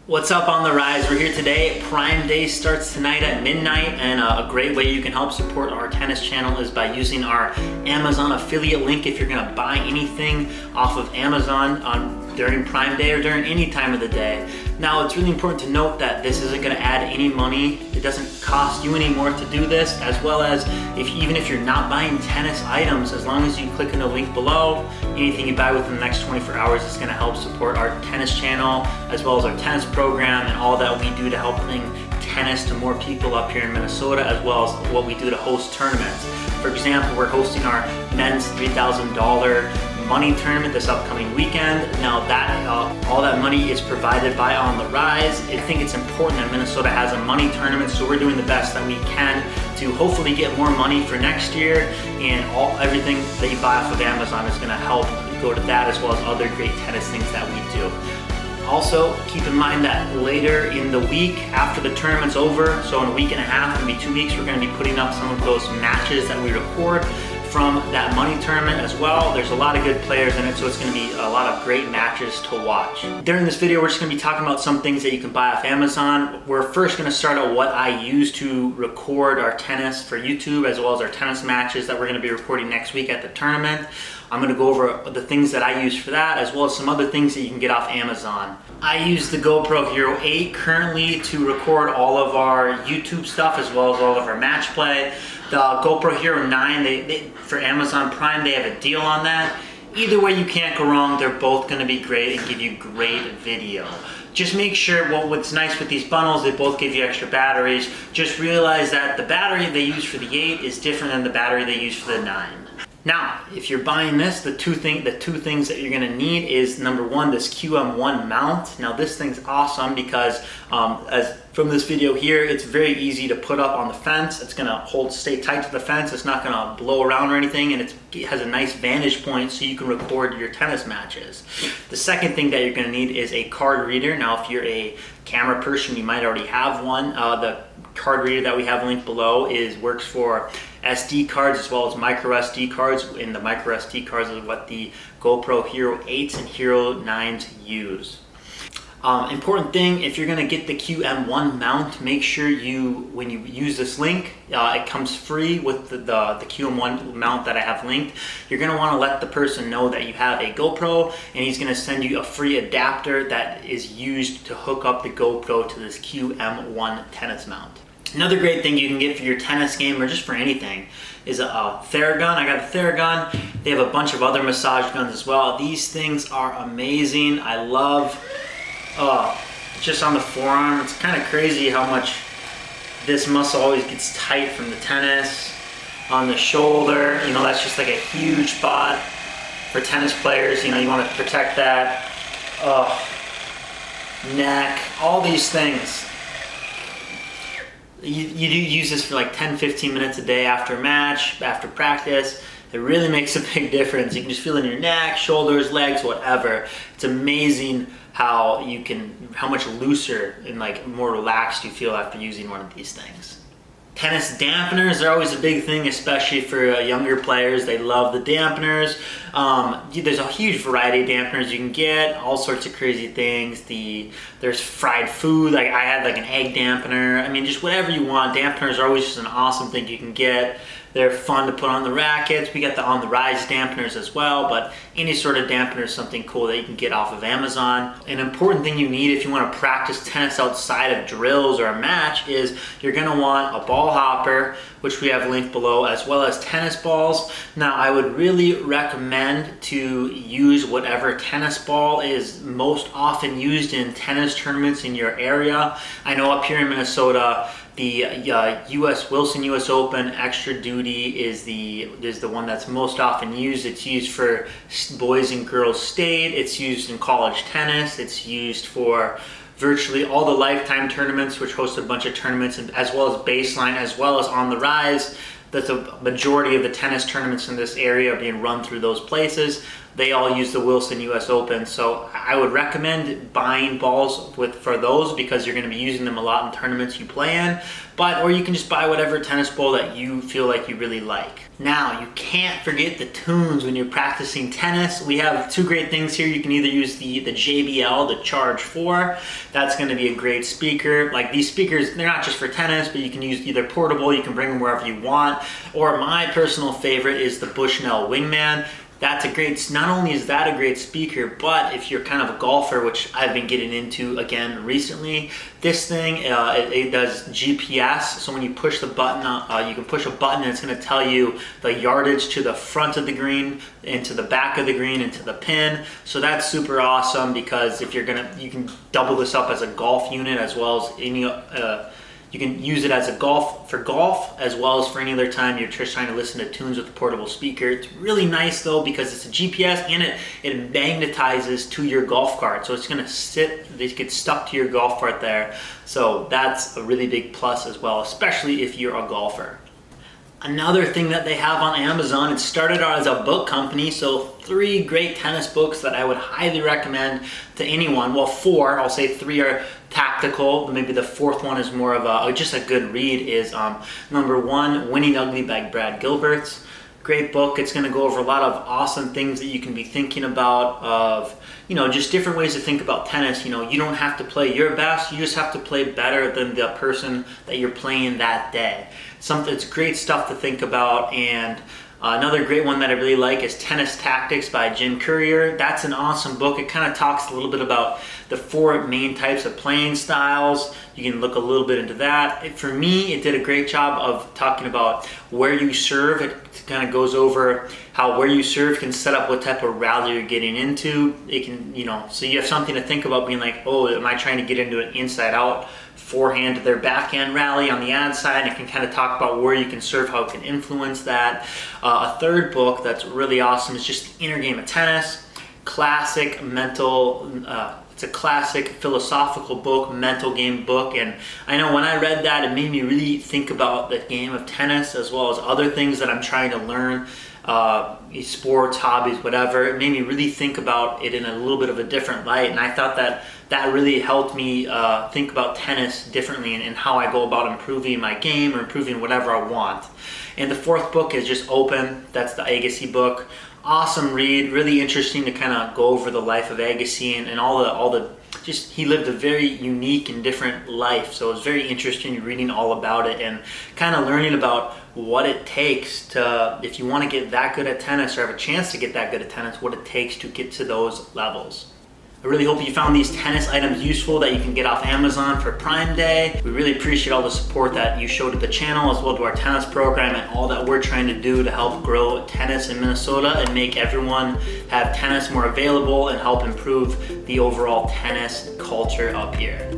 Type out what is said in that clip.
What's up on the rise? We're here today. Prime Day starts tonight at midnight, and a great way you can help support our tennis channel is by using our Amazon affiliate link. If you're gonna buy anything off of Amazon during Prime Day or during any time of the day. Now, it's really important to note that this isn't gonna add any money. It doesn't cost you any more to do this, as well as even if you're not buying tennis items, as long as you click on the link below, anything you buy within the next 24 hours is gonna help support our tennis channel, as well as our tennis program and all that we do to help bring tennis to more people up here in Minnesota, as well as what we do to host tournaments. For example, we're hosting our men's $3,000 money tournament this upcoming weekend. Now that all that money is provided by On the Rise. I think it's important that Minnesota has a money tournament, so we're doing the best that we can to hopefully get more money for next year, and everything that you buy off of Amazon is going to help go to that, as well as other great tennis things that we do. Also, keep in mind that later in the week after the tournament's over, so in a week and a half, maybe 2 weeks, we're going to be putting up some of those matches that we record from that money tournament as well. There's a lot of good players in it, so it's going to be a lot of great matches to watch. During this video, we're just going to be talking about some things that you can buy off Amazon. We're first going to start out what I use to record our tennis for YouTube, as well as our tennis matches that we're going to be recording next week at the tournament. I'm going to go over the things that I use for that, as well as some other things that you can get off Amazon. I use the GoPro Hero 8 currently to record all of our YouTube stuff, as well as all of our match play. The GoPro Hero 9, for Amazon Prime, they have a deal on that. Either way, you can't go wrong. They're both going to be great and give you great video. Just make sure, what's nice with these bundles, they both give you extra batteries. Just realize that the battery they use for the 8 is different than the battery they use for the 9. Now, if you're buying this, the two things that you're gonna need is, number one, this Qm1 Mount. Now, this thing's awesome because as from this video here, it's very easy to put up on the fence. It's gonna stay tight to the fence. It's not gonna blow around or anything, and it has a nice vantage point so you can record your tennis matches. The second thing that you're gonna need is a card reader. Now, if you're a camera person, you might already have one. The card reader that we have linked below works for SD cards as well as micro SD cards, and the micro SD cards is what the GoPro Hero 8s and Hero 9s use. Important thing, if you're going to get the Qm1 Mount, make sure when you use this link, it comes free with the Qm1 Mount that I have linked. You're going to want to let the person know that you have a GoPro, and he's going to send you a free adapter that is used to hook up the GoPro to this Qm1 tennis mount. Another great thing you can get for your tennis game, or just for anything, is a Theragun. I got a Theragun. They have a bunch of other massage guns as well. These things are amazing. I love, just on the forearm, it's kind of crazy how much this muscle always gets tight from the tennis. On the shoulder, that's just like a huge spot for tennis players. You want to protect that. Neck, all these things. You do use this for like 10-15 minutes a day after a match, after practice. It really makes a big difference. You can just feel it in your neck, shoulders, legs, whatever. It's amazing how much looser and more relaxed you feel after using one of these things. Tennis dampeners are always a big thing, especially for younger players. They love the dampeners. There's a huge variety of dampeners you can get, all sorts of crazy things. There's fried food, I had an egg dampener. I mean, just whatever you want. Dampeners are always just an awesome thing you can get. They're fun to put on the rackets. We got the On the Rise dampeners as well, but any sort of dampener is something cool that you can get off of Amazon. An important thing you need if you want to practice tennis outside of drills or a match is you're going to want a ball hopper, which we have linked below, as well as tennis balls. Now, I would really recommend to use whatever tennis ball is most often used in tennis tournaments in your area. I know up here in Minnesota, the Wilson US Open Extra Duty is the one that's most often used. It's used for boys and girls state. It's used in college tennis. It's used for virtually all the Lifetime tournaments, which host a bunch of tournaments, as well as Baseline, as well as On the Rise. That's a majority of the tennis tournaments in this area are being run through those places. they all use the Wilson US Open. So I would recommend buying balls for those, because you're going to be using them a lot in tournaments you play in. Or you can just buy whatever tennis ball that you feel like you really like. Now, you can't forget the tunes when you're practicing tennis. We have two great things here. You can either use the JBL, the Charge 4. That's going to be a great speaker. Like, these speakers, they're not just for tennis, but you can use either portable, you can bring them wherever you want. Or my personal favorite is the Bushnell Wingman. That's a great, not only is that a great speaker, but if you're kind of a golfer, which I've been getting into again recently, this thing, it does GPS. So when you push the button, you can push a button and it's going to tell you the yardage to the front of the green, into the back of the green, into the pin. So that's super awesome, because if you can double this up as a golf unit, as well as any, you can use it as a golf as well as for any other time you're just trying to listen to tunes with a portable speaker. It's really nice though, because it's a GPS and it magnetizes to your golf cart. So it's gonna get stuck to your golf cart there. So that's a really big plus as well, especially if you're a golfer. Another thing that they have on Amazon, it started out as a book company, so 3 great tennis books that I would highly recommend to anyone. Well, 4, I'll say 3 are tactical, maybe the 4th one is more of just a good read, is number 1, Winning Ugly by Brad Gilbert's. Great book. It's going to go over a lot of awesome things that you can be thinking about, of just different ways to think about tennis. You don't have to play your best, you just have to play better than the person that you're playing that day. It's great stuff to think about. And another great one that I really like is Tennis Tactics by Jim Courier. That's an awesome book. It kind of talks a little bit about the 4 main types of playing styles. You can look a little bit into that. For me, it did a great job of talking about where you serve. It kind of goes over how where you serve can set up what type of rally you're getting into. It can, so you have something to think about, being like, oh, am I trying to get into an inside out forehand to their backhand rally on the ad side? And it can kind of talk about where you can serve, how it can influence that. A third book that's really awesome is just The Inner Game of Tennis. Classic mental, it's a classic philosophical book, mental game book. And I know when I read that, it made me really think about the game of tennis, as well as other things that I'm trying to learn, sports, hobbies, whatever. It made me really think about it in a little bit of a different light. And I thought that really helped me think about tennis differently, and how I go about improving my game or improving whatever I want. And the 4th book is just Open. That's the Agassi book. Awesome read, really interesting to kind of go over the life of Agassi and all the he lived a very unique and different life. So it was very interesting reading all about it and kind of learning about what it takes to, if you want to get that good at tennis or have a chance to get that good at tennis, what it takes to get to those levels. I really hope you found these tennis items useful that you can get off Amazon for Prime Day. We really appreciate all the support that you showed to the channel, as well to our tennis program, and all that we're trying to do to help grow tennis in Minnesota and make everyone have tennis more available and help improve the overall tennis culture up here.